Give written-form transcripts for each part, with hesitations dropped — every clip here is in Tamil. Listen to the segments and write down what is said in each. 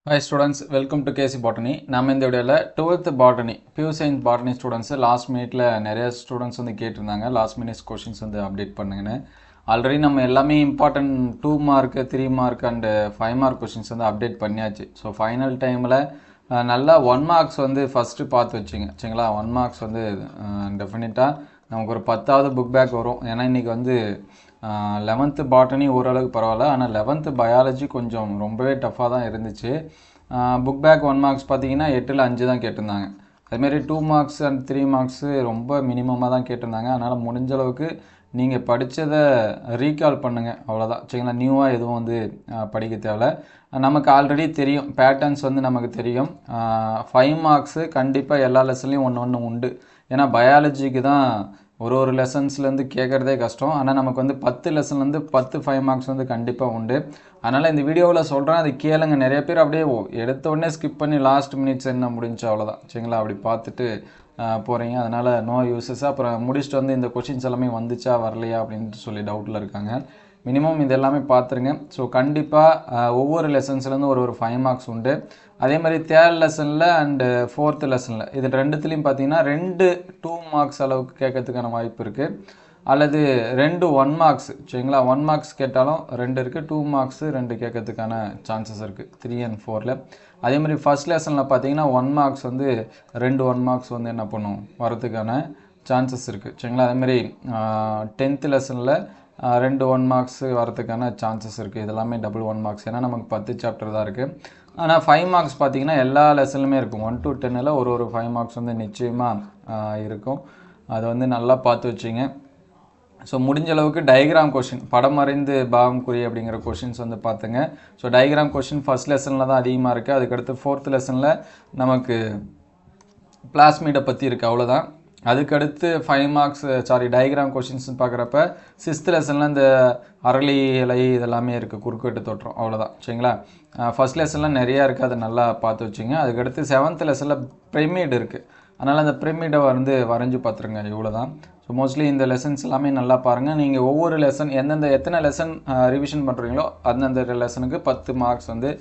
Hi students, welcome to KC Botany. நாம் இந்த வீடியோல 12th Botany, Pure Science Botany students last மினிட்ல நிறைய ஸ்டூடண்ட்ஸ் வந்து கேட்டிருந்தாங்க. லாஸ்ட் மினிட்ஸ் क्वेश्चंस வந்து அப்டேட் பண்ணுங்கன்னு. ஆல்ரெடி நம்ம எல்லாமே important 2 mark 3 mark and 5 mark questions வந்து அப்டேட் பண்ணியாச்சு. ஸோ ஃபைனல் டைமில் நல்லா 1 மார்க்ஸ் வந்து ஃபஸ்ட்டு பார்த்து வச்சுங்க சரிங்களா. 1 மார்க்ஸ் வந்து டெஃபினட்டாக நமக்கு ஒரு 10வது புக் பேக் வரும். ஏன்னா இன்றைக்கி வந்து 11th பாட்டனி ஓரளவுக்கு பரவாயில்ல, ஆனால் 11th பயாலஜி கொஞ்சம் ரொம்பவே டஃப்பாக தான் இருந்துச்சு. புக் பேக் 1 மார்க்ஸ் பார்த்தீங்கன்னா 8ல் 5 தான் கேட்டிருந்தாங்க. அதுமாரி 2 மார்க்ஸ் அண்ட் 3 மார்க்ஸு ரொம்ப மினிமமாக தான் கேட்டிருந்தாங்க. அதனால் முடிஞ்ச அளவுக்கு நீங்கள் படித்ததை ரீகால் பண்ணுங்கள், அவ்வளோதான் சரிங்களா. நியூவாக எதுவும் வந்து படிக்க தேவை. நமக்கு ஆல்ரெடி தெரியும், பேட்டர்ன்ஸ் வந்து நமக்கு தெரியும். 5 மார்க்ஸு கண்டிப்பாக எல்லா லெசன்லேயும் ஒன்று உண்டு. ஏன்னா பயாலஜிக்கு தான் ஒரு லெசன்ஸ்லேருந்து கேட்குறதே கஷ்டம். ஆனால் நமக்கு வந்து 10 லெசன்லேருந்து 10 5 மார்க்ஸ் வந்து கண்டிப்பாக உண்டு. அதனால் இந்த வீடியோவில் சொல்கிறேன், அது கேளுங்க. நிறைய பேர் அப்படியே எடுத்த உடனே ஸ்கிப் பண்ணி லாஸ்ட் மினிட்ஸ் என்ன முடிஞ்சு அவ்வளோதான் சரிங்களா, அப்படி பார்த்துட்டு போகிறீங்க. அதனால் நோ யூஸஸ். அப்புறம் முடிச்சுட்டு வந்து இந்த கொஷின்ஸ் எல்லாமே வந்துச்சா வரலையா அப்படின்ட்டு சொல்லி டவுட்டில் இருக்காங்க. மினிமம் இது எல்லாமே பார்த்துருங்க. ஸோ கண்டிப்பாக ஒவ்வொரு லெசன்ஸ்லேருந்து ஒரு 5 மார்க்ஸ் உண்டு. அதே மாதிரி 3rd லெசனில் அண்டு 4th லெசனில் இது ரெண்டுத்துலேயும் பார்த்தீங்கன்னா 2 மார்க்ஸ் அளவுக்கு கேட்கறதுக்கான வாய்ப்பு இருக்குது. அல்லது 2 1 மார்க்ஸ் சரிங்களா. 1 மார்க்ஸ் கேட்டாலும் 2 இருக்குது, 2 மார்க்ஸு 2 கேட்கறதுக்கான சான்சஸ் இருக்குது 3 and 4ல். அதே மாதிரி ஃபஸ்ட் லெசனில் பார்த்தீங்கன்னா 1 மார்க்ஸ் வந்து 2 1 மார்க்ஸ் வந்து என்ன பண்ணும் வரதுக்கான சான்சஸ் இருக்குது சரிங்களா. அதேமாதிரி 10th லெசனில் 2 1 மார்க்ஸ் வரதுக்கான சான்சஸ் இருக்குது. இதெல்லாமே டபுள் 1 மார்க்ஸ், ஏன்னா நமக்கு 10 சாப்டர் தான் இருக்குது. ஆனால் 5 மார்க்ஸ் பார்த்தீங்கன்னா எல்லா லெசன்லுமே இருக்கும். 1 to 10ல் ஒரு 5 மார்க்ஸ் வந்து நிச்சயமாக இருக்கும். அதை வந்து நல்லா பார்த்து வச்சிங்க. ஸோ முடிஞ்ச அளவுக்கு டயக்ராம் கொஷின், படம் வரைந்து பாவம் குறி அப்படிங்கிற கொஷின்ஸ் வந்து பார்த்துங்க. ஸோ டயக்ராம் கொஷின் ஃபஸ்ட் லெசனில் தான் அதிகமாக இருக்குது. அதுக்கடுத்து 4th லெசனில் நமக்கு பிளாஸ்மிடை பற்றி இருக்குது, அவ்வளோதான். அதுக்கடுத்து 5 மார்க்ஸ் டயக்ராம் கொஷின்ஸ்னு பார்க்குறப்ப 6th லெசனில் இந்த அரளி இலை இதெல்லாமே இருக்குது, குறுக்குவெட்டு தோற்றம், அவ்வளோதான் சரிங்களா. ஃபஸ்ட் லெசன்லாம் நிறையா இருக்குது, அதை நல்லா பார்த்து வச்சுங்க. அதுக்கடுத்து 7th லெசனில் பிரமிட் இருக்குது. அதனால் அந்த பிரமிடை வந்து வரைஞ்சி பார்த்துருங்க, இவ்வளோ தான். ஸோ மோஸ்ட்லி இந்த லெசன்ஸ் எல்லாமே நல்லா பாருங்கள். நீங்கள் ஒவ்வொரு லெசன் எத்தனை லெசன் ரிவிஷன் பண்ணுறீங்களோ அந்தந்த லெசனுக்கு 10 மார்க்ஸ் வந்து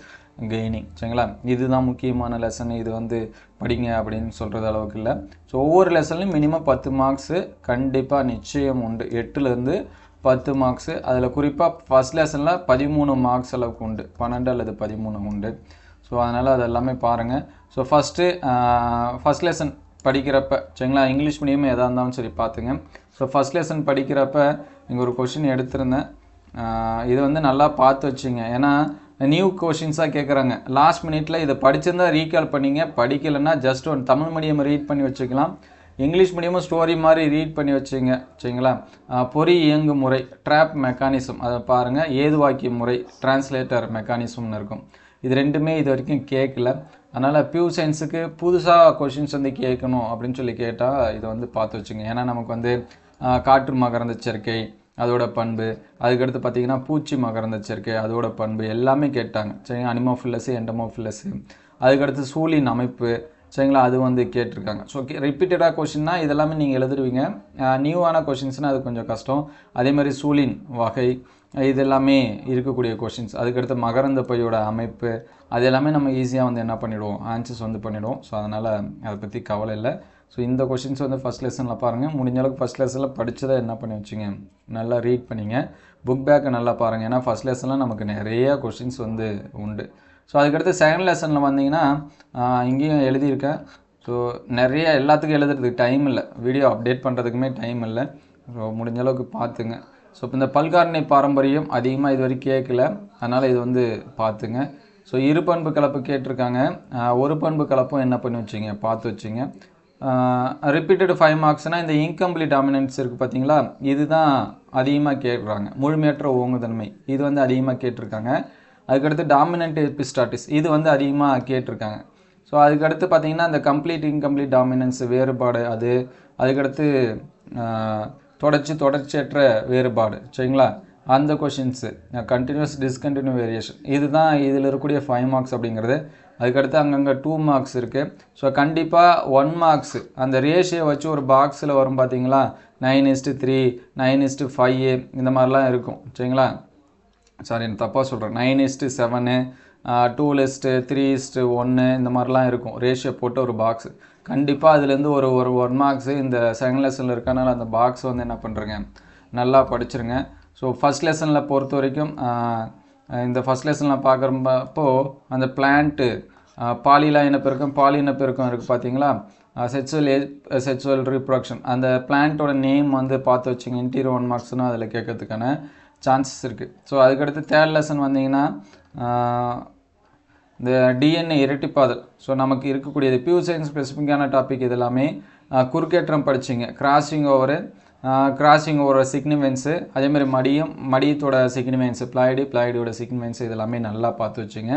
கெய்னிங் சரிங்களா. இதுதான் முக்கியமான லெசன், இது வந்து படிங்க அப்படின்னு சொல்கிறது அளவுக்கு இல்லை. ஸோ ஒவ்வொரு லெசன்லையும் மினிமம் 10 மார்க்ஸு கண்டிப்பாக நிச்சயம் உண்டு. 8லேருந்து 10 மார்க்ஸு. அதில் குறிப்பாக ஃபஸ்ட் லெசனில் 13 மார்க்ஸ் அளவுக்கு உண்டு, 12 அல்லது 13 உண்டு. ஸோ அதனால் அது எல்லாமே பாருங்கள். ஸோ ஃபஸ்ட் லெசன் படிக்கிறப்ப சரிங்களா, இங்கிலீஷ் மீடியம் எதாக இருந்தாலும் சரி பார்த்துங்க. ஸோ ஃபஸ்ட் லெசன் படிக்கிறப்ப இங்கே ஒரு கொஷின் எடுத்திருந்தேன், இது வந்து நல்லா பார்த்து வச்சுங்க. ஏன்னா நியூ கொஷின்ஸாக கேட்குறாங்க. லாஸ்ட் மினிட்ல இதை படிச்சிருந்தா ரீகால் பண்ணிங்க, படிக்கலைன்னா just one Tamil medium read பண்ணி வச்சுக்கலாம், இங்கிலீஷ் மீடியமும் ஸ்டோரி மாதிரி ரீட் பண்ணி வச்சுங்க சரிங்களா. பொறி இயங்கு முறை ட்ராப் மெக்கானிசம் அதை பாருங்கள், ஏதுவாக்கிய முறை டிரான்ஸ்லேட்டர் மெக்கானிசம்னு இருக்கும். இது ரெண்டுமே இது வரைக்கும் கேட்கல. அதனால் பியூர் சயின்ஸுக்கு புதுசாக கொஷின்ஸ் வந்து கேட்கணும் அப்படின்னு சொல்லி கேட்டால் இதை வந்து பார்த்து வச்சுங்க. ஏன்னா நமக்கு வந்து காற்று மகரந்த சேர்க்கை அதோட பண்பு, அதுக்கடுத்து பார்த்திங்கன்னா பூச்சி மகரந்த சேர்க்கை அதோட பண்பு எல்லாமே கேட்டாங்க சரிங்களா. அனிமோஃபில்லஸு எண்டமோஃபில்லஸு, அதுக்கடுத்து சூழின் அமைப்பு சரிங்களா, அது வந்து கேட்டிருக்காங்க. ஸோ ரிப்பீட்டடாக கொஷின்னா இதெல்லாமே நீங்கள் எழுதுருவீங்க. நியூவான கொஷின்ஸ்னால் அது கொஞ்சம் கஷ்டம். அதே மாதிரி சூழின் வகை இது எல்லாமே இருக்கக்கூடிய கொஷின்ஸ். அதுக்கடுத்து மகரந்த பையோட அமைப்பு அது எல்லாமே நம்ம ஈஸியாக வந்து என்ன பண்ணிவிடுவோம், ஆன்சர்ஸ் வந்து பண்ணிவிடுவோம். ஸோ அதனால் அதை பற்றி கவலை இல்லை. ஸோ இந்த கொஷின்ஸ் வந்து ஃபஸ்ட் லெசனில் பாருங்கள். முடிஞ்ச அளவுக்கு ஃபஸ்ட் லெசனில் படித்ததை என்ன பண்ணி வச்சுங்க, நல்லா ரீட் பண்ணிங்க. புக் பேக்கை நல்லா பாருங்கள், ஏன்னா ஃபஸ்ட் லெசனில் நமக்கு நிறைய கொஷின்ஸ் வந்து உண்டு. ஸோ அதுக்கடுத்து செகண்ட் லெசனில் வந்தீங்கன்னா இங்கேயும் எழுதியிருக்கேன். ஸோ நிறைய எல்லாத்துக்கும் எழுதுறதுக்கு டைம் இல்லை, வீடியோ அப்டேட் பண்ணுறதுக்குமே டைம் இல்லை. ஸோ முடிஞ்ச அளவுக்கு பார்த்துங்க. ஸோ இப்போ இந்த பல்காரணை பாரம்பரியம் அதிகமாக இது வரைக்கும் கேட்கல, அதனால் இது வந்து பார்த்துங்க. ஸோ இரு பண்பு கலப்பு கேட்டிருக்காங்க, ஒரு பண்பு கலப்பும் என்ன பண்ணி வச்சிங்க பார்த்து வச்சிங்க. ரிப்பீட்டட் 5 மார்க்ஸ்னால் இந்த இன்கம்ப்ளீட் டாமினன்ஸ் இருக்குது பார்த்தீங்களா, இதுதான் அதிகமாக கேட்குறாங்க. முழுமையற்ற ஓங்குதன்மை இது வந்து அதிகமாக கேட்டிருக்காங்க. அதுக்கடுத்து டாமினன்ட் எபிஸ்டாட்டிஸ் இது வந்து அதிகமாக கேட்டிருக்காங்க. ஸோ அதுக்கடுத்து பார்த்திங்கன்னா இந்த கம்ப்ளீட் இன்கம்ப்ளீட் டாமினன்ஸ் வேறுபாடு அதுக்கடுத்து தொடர்ச்சியற்ற வேறுபாடு சரிங்களா, அந்த கொஷின்ஸு கண்டினியூஸ் டிஸ்கண்டினியூ வேரியேஷன் இதுதான் இதில் இருக்கக்கூடிய 5 மார்க்ஸ் அப்படிங்கிறது. அதுக்கடுத்து அங்கங்கே 2 மார்க்ஸ் இருக்குது. ஸோ கண்டிப்பாக 1 மார்க்ஸு அந்த ரேஷியோ வச்சு ஒரு பாக்ஸில் வரும் பார்த்தீங்களா, 9:3 9:5 இந்த மாதிரிலாம் இருக்கும் சரிங்களா. சாரி நான் தப்பாக சொல்கிறேன், 9:7 2:3 3:1 இந்த மாதிரிலாம் இருக்கும், ரேஷியோ போட்டு ஒரு பாக்ஸ். கண்டிப்பாக அதுலேருந்து ஒரு ஒரு 1 மார்க்ஸு இந்த செகண்ட் லெசனில் இருக்கனால அந்த பாக்ஸ் வந்து என்ன பண்ணுறேங்க, நல்லா படிச்சிருங்க. ஸோ ஃபஸ்ட் லெசனில் பொறுத்த வரைக்கும் இந்த ஃபஸ்ட் லெசனில் பார்க்குறப்போ அந்த பிளான்ட்டு பாலிலா இனப்பெருக்கம் பாலி இனப்பெருக்கம் இருக்குது பார்த்தீங்களா, செக்ஸுவல் ரீப்ரொடக்ஷன், அந்த பிளான்ட்டோட நேம் வந்து பார்த்து வச்சுங்க. இன்டீரியர் 1 மார்க்ஸ்னால் அதில் கேட்கறதுக்கான சான்சஸ் இருக்குது. ஸோ அதுக்கடுத்து தேர்ட் லெசன் வந்தீங்கன்னா இந்த டிஎன்ஏ இரட்டிப்பாதல். ஸோ நமக்கு இருக்கக்கூடியது பியூர் சயின்ஸ் ஸ்பெசிஃபிக்கான டாபிக். இது எல்லாமே குறுக்கேற்றம் படிச்சிங்க, கிராசிங் ஓவர் சிக்னிவென்ஸு, அதேமாதிரி மடியத்தோட சிக்னிவென்ஸு, பிளாய்டியோட சிக்னிவென்ஸு, இது எல்லாமே நல்லா பார்த்து வச்சுங்க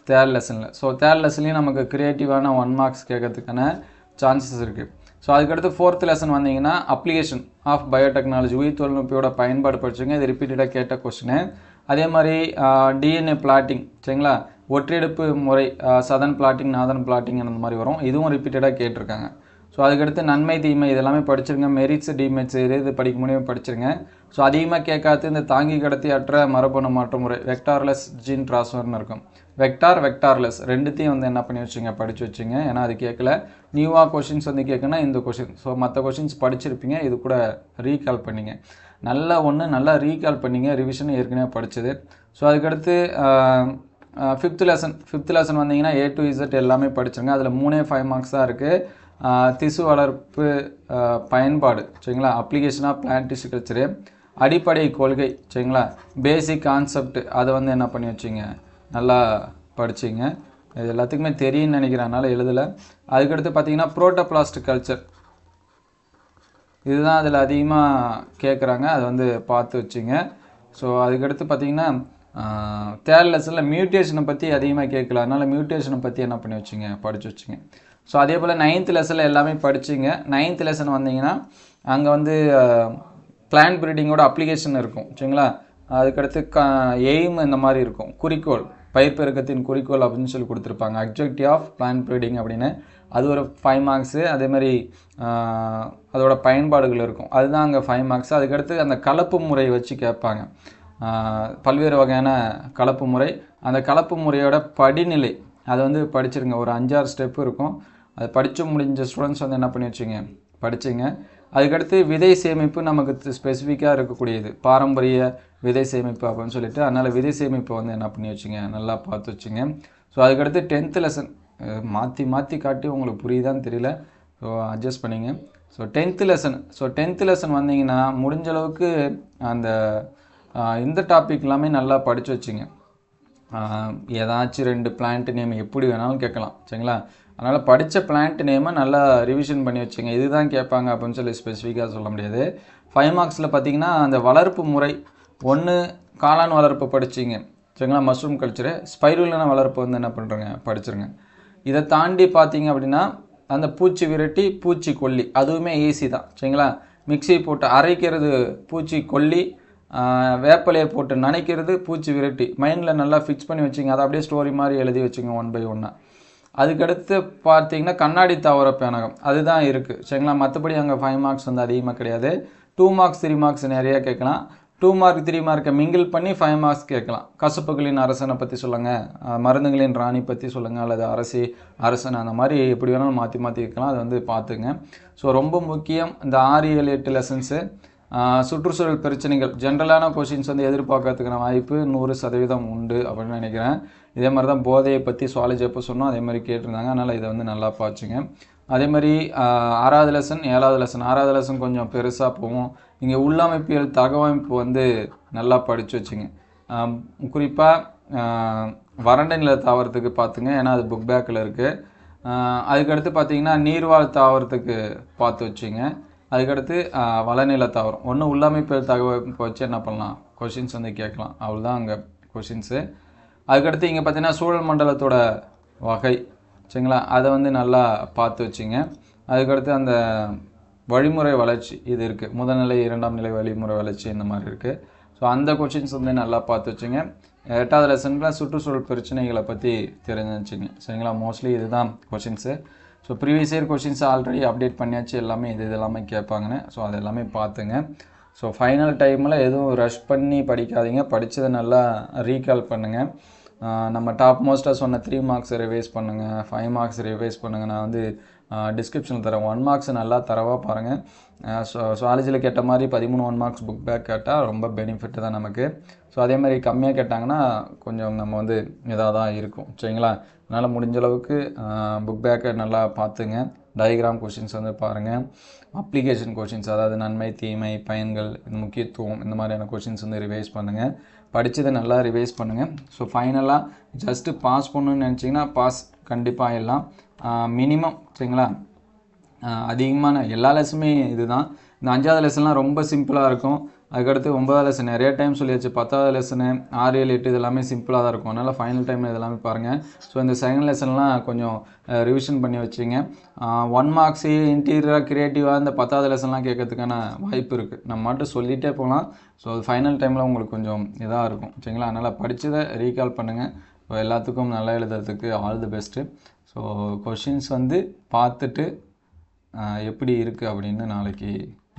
தேர்ட் லெசனில். ஸோ தேர்ட் லெசன்லேயும் நமக்கு க்ரியேட்டிவான 1 மார்க்ஸ் கேட்கறதுக்கான சான்சஸ் இருக்குது. ஸோ அதுக்கடுத்து ஃபோர்த் லெசன் வந்தீங்கன்னா அப்ளிகேஷன் ஆஃப் பயோடெக்னாலஜி, உயிர் தொழில்நுட்போட பயன்பாடு படிச்சுங்க. இது ரிப்பீட்டடாக கேட்ட கொஸ்டின். அதே மாதிரி டிஎன்ஏ பிளாட்டிங், சரிங்களா, ஒற்றியெடுப்பு முறை, சதன் பிளாட்டிங், நாதன் பிளாட்டிங் அந்த மாதிரி வரும். இதுவும் ரிப்பீட்டடாக கேட்டிருக்காங்க. ஸோ அதுக்கடுத்து நன்மை தீமை இதெல்லாமே படிச்சிருங்க. மெரிட்ஸ் டிமெரிட்ஸ் இது படிக்க முடியும் படிச்சிருங்க. ஸோ அதிகமாக கேட்காது இந்த தாங்கி கடத்தி அற்ற மரபணு மாற்ற முறை, வெக்டார்லெஸ் ஜீன் ட்ரான்ஸ்ஃபர்னு இருக்கும். வெக்டார்லெஸ் ரெண்டுத்தையும் வந்து என்ன பண்ணி வச்சுங்க, படித்து வச்சுங்க. ஏன்னா அது கேட்கல. நியூவாக கொஷின்ஸ் வந்து கேட்கணும்னா இந்த கொஷின். ஸோ மற்ற கொஷின்ஸ் படிச்சிருப்பீங்க, இது கூட ரீகால் பண்ணிங்க. நல்லா ரீகால் பண்ணிங்க, ரிவிஷன் ஏற்கனவே படித்தது. ஸோ அதுக்கடுத்து ஃபிஃப்த் லெசன் வந்தீங்கன்னா A to Z எல்லாமே படிச்சிருங்க. அதில் 5 மார்க்ஸ் தான் இருக்குது. திசு வளர்ப்பு பயன்பாடு, சரிங்களா, application of plant tissue culture, அடிப்படை கொள்கை, சரிங்களா, பேசிக் கான்செப்ட், அதை வந்து என்ன பண்ணி வச்சிங்க, நல்லா படிச்சிங்க. இது எல்லாத்துக்குமே தெரியும்னு நினைக்கிறனால எழுதலை. அதுக்கடுத்து பார்த்தீங்கன்னா புரோட்டோபிளாஸ்ட் கல்ச்சர், இதுதான் அதில் அதிகமாக கேட்குறாங்க, அதை வந்து பார்த்து வச்சுங்க. ஸோ அதுக்கடுத்து பார்த்தீங்கன்னா தேர்ட் லெசனில் மியூட்டேஷனை பற்றி அதிகமாக கேட்கல, அதனால் மியூட்டேஷனை பற்றி என்ன பண்ணி வச்சுங்க, படித்து வச்சுங்க. ஸோ அதே போல் 9th லெசனில் எல்லாமே படிச்சிங்க. 9th லெசன் வந்தீங்கன்னா அங்கே வந்து பிளான்ட் ப்ரீடிங்கோட அப்ளிகேஷன் இருக்கும், சரிங்களா. அதுக்கடுத்து எய்ம் இந்த மாதிரி இருக்கும், குறிக்கோள், பயிர் பெருக்கத்தின் குறிக்கோள் அப்படின்னு சொல்லி கொடுத்துருப்பாங்க. அப்ஜெக்டிவ் ஆஃப் பிளான்ட் ப்ரீடிங் அப்படின்னு அது ஒரு 5 மார்க்ஸு. அதேமாதிரி அதோட பயன்பாடுகள் இருக்கும், அதுதான் அங்கே 5 மார்க்ஸ். அதுக்கடுத்து அந்த கலப்பு முறை வச்சு கேட்பாங்க, பல்வேறு வகையான கலப்பு முறை, அந்த கலப்பு முறையோட படிநிலை அதை வந்து படிச்சிருங்க. ஒரு 5-6 ஸ்டெப்பு இருக்கும், அது படித்து முடிஞ்ச ஸ்டூடெண்ட்ஸ் வந்து என்ன பண்ணி வச்சுங்க, படிச்சுங்க. அதுக்கடுத்து விதை சேமிப்பு நமக்கு ஸ்பெசிஃபிக்காக இருக்கக்கூடியது, பாரம்பரிய விதை சேமிப்பு அப்படின்னு சொல்லிட்டு, அதனால் விதை சேமிப்பை வந்து என்ன பண்ணி வச்சுங்க, நல்லா பார்த்து வச்சுங்க. ஸோ அதுக்கடுத்து 10th லெசன் மாற்றி காட்டி உங்களுக்கு புரியுதான்னு தெரியல, ஸோ அட்ஜஸ்ட் பண்ணிங்க. ஸோ 10th லெசன் வந்தீங்கன்னா முடிஞ்ச அளவுக்கு அந்த இந்த டாபிக் எல்லாமே நல்லா படித்து வச்சுங்க. ஏதாச்சும் 2 பிளான்ட் நேம் எப்படி வேணாலும் கேட்கலாம், சரிங்களா. அதனால் படித்த பிளான்ட் நேமை நல்லா ரிவிஷன் பண்ணி வச்சுங்க. இதுதான் கேட்பாங்க அப்படின்னு சொல்லி ஸ்பெசிஃபிக்காக சொல்ல முடியாது. 5 மார்க்ஸில் பார்த்தீங்கன்னா அந்த வளர்ப்பு முறை, ஒன்று காளான் வளர்ப்பு படிச்சிங்க, சரிங்களா, மஷ்ரூம் கல்ச்சரு, ஸ்பைருலினா வளர்ப்பு வந்து என்ன பண்ணுறங்க, படிச்சிருங்க. இதை தாண்டி பார்த்தீங்க அப்படின்னா அந்த பூச்சி விரட்டி, பூச்சி கொல்லி, அதுவுமே ஈஸி தான், சரிங்களா. மிக்ஸி போட்டு அரைக்கிறது பூச்சி கொல்லி, வேப்பலையை போட்டு நனைக்கிறது பூச்சி விரட்டி, மைண்டில் நல்லா ஃபிக்ஸ் பண்ணி வச்சுங்க. அதை அப்படியே ஸ்டோரி மாதிரி எழுதி வச்சுங்க 1 by 1. அதுக்கடுத்து பார்த்தீங்கன்னா கண்ணாடி தாவர பேனகம், அதுதான் இருக்குது, சரிங்களா. மற்றபடி அங்கே 5 மார்க்ஸ் வந்து அதிகமாக கிடையாது. 2 மார்க்ஸ் 3 மார்க்ஸ் நிறையா கேட்கலாம். 2 மார்க் 3 மார்க்கை மிங்கிள் பண்ணி 5 மார்க்ஸ் கேட்கலாம். கசப்புகளின் அரசனை பற்றி சொல்லுங்கள், மருந்துகளின் ராணி பற்றி சொல்லுங்கள், அல்லது அரசன், அந்த மாதிரி எப்படி வேணாலும் மாற்றி கேட்கலாம். அதை வந்து பார்த்துங்க. ஸோ ரொம்ப முக்கியம் இந்த 6, 7, 8 லெசன்ஸு. சுற்றுச்சூழல் பிரச்சனைகள் ஜென்ரலான கொஷின்ஸ் வந்து எதிர்பார்க்கறதுக்கான வாய்ப்பு 100% உண்டு அப்படின்னு நினைக்கிறேன். இதே மாதிரி தான் போதையை பற்றி சுவாலஜி எப்போ சொன்னோம் அதே மாதிரி கேட்டிருந்தாங்க, அதனால் இதை வந்து நல்லா பார்த்துங்க. அதே மாதிரி 6வது லெசன் 7வது லெசன் 6வது லெசன் கொஞ்சம் பெருசாக போகும். இங்கே உள்ளமைப்பியல் தகவமைப்பு வந்து நல்லா படித்து வச்சுங்க. குறிப்பாக வறண்ட நில தாவரத்துக்கு பார்த்துங்க, ஏன்னா அது புக் பேக்கில் இருக்குது. அதுக்கடுத்து பார்த்தீங்கன்னா நீர்வாழ் தாவரத்துக்கு பார்த்து வச்சுங்க. அதுக்கடுத்து வளநில தாவரம், ஒன்று உள்ளமைப்பியல் தகவமைப்பு வச்சு என்ன பண்ணலாம், கொஷின்ஸ் வந்து கேட்கலாம், அவ்வளோதான் அங்கே கொஷின்ஸு. அதுக்கடுத்து இங்கே பார்த்தீங்கன்னா சூழல் மண்டலத்தோட வகை, சரிங்களா, அதை வந்து நல்லா பார்த்து வச்சுங்க. அதுக்கடுத்து அந்த வழிமுறை வளர்ச்சி இது இருக்குது, முதல்நிலை 2ஆம் நிலை வழிமுறை வளர்ச்சி இந்த மாதிரி இருக்குது. ஸோ அந்த கொஷின்ஸ் வந்து நல்லா பார்த்து வச்சுங்க. 8வது லெசனில் சுற்றுச்சூழல் பிரச்சனைகளை பற்றி தெரிஞ்சு வச்சுங்க, சரிங்களா. மோஸ்ட்லி இதுதான் questions. So previous year questions already update பண்ணியாச்சு, எல்லாமே இது எல்லாமே கேட்பாங்கன்னு. ஸோ அது எல்லாமே பார்த்துங்க. ஸோ ஃபைனல் டைமில் எதுவும் ரஷ் பண்ணி படிக்காதீங்க, படித்ததை நல்லா ரீகால் பண்ணுங்கள். நம்ம டாப் மோஸ்ட்டாக சொன்ன 3 மார்க்ஸை ரிவைஸ் பண்ணுங்கள், 5 மார்க்ஸ் ரிவைஸ் பண்ணுங்கள். நான் வந்து டிஸ்கிரிப்ஷனில் தரேன். 1 மார்க்ஸ் நல்லா தரவாக பாருங்கள். சுவாலஜியில் கேட்ட மாதிரி 13 1 மார்க்ஸ் புக் பேக் கேட்டால் ரொம்ப பெனிஃபிட் தான் நமக்கு. ஸோ அதே மாதிரி கம்மியாக கேட்டாங்கன்னா கொஞ்சம் நம்ம வந்து இதாக தான் இருக்கும், சரிங்களா? அதனால் முடிஞ்ச அளவுக்கு புக் பேக்கை நல்லா பார்த்துங்க. டயக்ராம் கொஷின்ஸ் வந்து பாருங்கள். அப்ளிகேஷன் கொஷின்ஸ், அதாவது நன்மை தீமை பயன்கள் முக்கியத்துவம் இந்த மாதிரியான கொஷின்ஸ் வந்து ரிவைஸ் பண்ணுங்கள். படித்ததை நல்லா ரிவைஸ் பண்ணுங்கள். ஸோ ஃபைனலாக ஜஸ்ட்டு பாஸ் பண்ணணுன்னு நினச்சிங்கன்னா பாஸ் கண்டிப்பாக ஆகிடலாம். மினிமம், சரிங்களா? அதிகமான எல்லா லெசனுமே இது தான். இந்த 5வது லெசன்லாம் ரொம்ப சிம்பிளாக இருக்கும். அதுக்கடுத்து 9வது லெசன் நிறைய டைம் சொல்லியாச்சு. 10வது லெசனு 6, 7, 8 இது எல்லாமே சிம்பிளாக தான் இருக்கும். அதனால் ஃபைனல் டைமில் இதெல்லாமே பாருங்கள். ஸோ இந்த செகண்ட் லெசன்லாம் கொஞ்சம் ரிவிஷன் பண்ணி வச்சுங்க. 1 மார்க்ஸு இன்டீரியராக க்ரியேட்டிவாக இந்த 10வது லெசன்லாம் கேட்கறதுக்கான வாய்ப்பு இருக்குது. நம்ம மட்டும் சொல்லிகிட்டே போகலாம். ஸோ ஃபைனல் டைமில் உங்களுக்கு கொஞ்சம் இதாக இருக்கும், சரிங்களா? அதனால் படித்ததை ரீகால் பண்ணுங்கள். ஸோ எல்லாத்துக்கும் நல்லா எழுதுறதுக்கு all the best. So questions வந்து பார்த்துட்டு எப்படி இருக்குது அப்படின்னு நாளைக்கு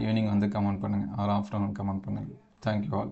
ஈவினிங் வந்து கமெண்ட் பண்ணுங்கள், ஆர் ஆஃப்டர்நூன் கமெண்ட் பண்ணுங்கள். Thank you all.